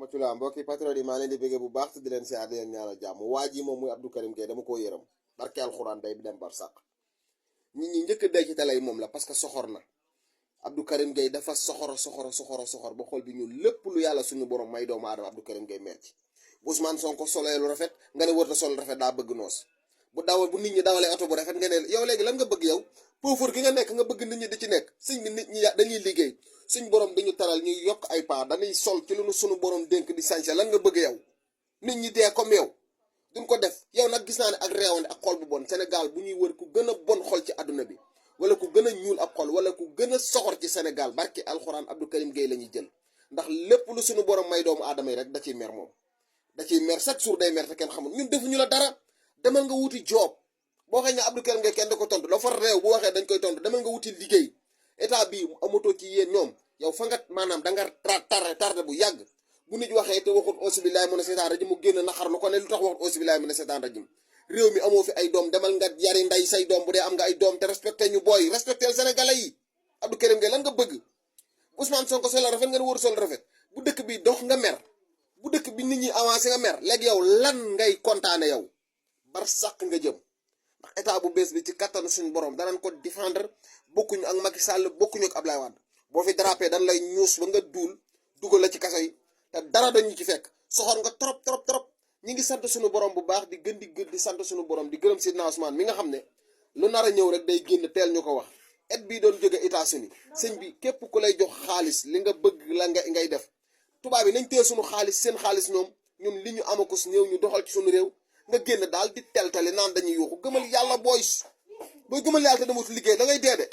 rahmatullah mbokki patriote yi maa leen di bëggee bu baax te di leen siyaar di leen ñaanal jàmm waa ji moom muy Abdou Karim Gueye dama koo yërëm barke alxuraan day dem bar sàq nit ñi njëkk a dee ci télé yi moom la parce que soxor na Abdou Karim Gueye dafa soxor ba xol bi ñu lépp lu yàlla suñu borom may doomu aadama Abdou Karim Gueye merci bu Ousmane Sonko solee lu rafet nga ne wërta sol rafet daa bëgg noos bu nit ñi dawalee oto bu rafet nga ne yow léegi lan nga bëgg yow pauvre gi nga nekk nga bëgg nit ñi di ci nekk sëñ bi nit ñi dañuy liggéey suñ borom dañu taral ñuy yokk ay pas dañuy sol ci lu nu suñu borom dénk di sañse lan nga bëgg yow nit ñi dee comme yow duñ ko def yow nag gis naa ne ak réewande ak xol bu bon Sénégal bu ñuy wër ku gën a bon xol ci àdduna bi wala ku gën a ñuul ab xol wala ku gën a soxor ci Sénégal barki alxuraan Abdou Karim Gueye la ñuy jël ndax lépp lu suñu borom may doomu aadama yi rek da ciy mer moom da ciy mer chaque jour day mer te kenn xamul ñun defuñu la dara demal nga wuti job boo xëy ne Abdou Karim Gueye kenn da ko tontu dafa réew bu waxee dañ koy tontu demal nga wuti liggéey état bi amatoo ci yéen ñoom yow fa nga maanaam da nga tardé bu yàgg bu nit waxee te waxut auzu billaahi mina seytaani rajim mu génn naxar nu ko ne lu tax waxut auzu billaahi mina seytaani rajim réew mi amoo fi ay doom demal nga yari nday say doom bu dee am nga ay doom te respecté ñu booy respecté sénégalais yi Abdou Karim Gueye lan nga bëgg Ousmane Sonko sol rafet nga ne wër sol rafet bu dëkk bi dox nga mer bu dëkk bi nit ñi avancé nga mer léegi yow lan ngay kontaane yow bar sàq nga jëm ndax état bu bees bi ci kattanu suñu borom danañ ko défendre bokkuñu ak Macky Sall bokkuñu ak Ablaye Wade boo fi drapé dañ lay ñuus ba nga dugal la ci kaso yi te dara dañu ci fekk soxor nga trop ñi ngi sant suñu borom bu baax di gën di sant suñu borom di gërëm Sidna Ousmane mi nga xam ne lu nar a ñëw rek day génn teel ñu ko wax et bii doon jóge États-Unis sëñ bi képp ku lay jox xaalis li nga bëgg la ngay def tubaab yi nañ teel suñu xaalis seen xaalis ñun li ñu amakus néew ñu doxal ci suñu réew nga génn daal di teltali naan dañuy yuuxu gëmal yàlla booy gëmal yàlla te dama liggéey da ngay dee de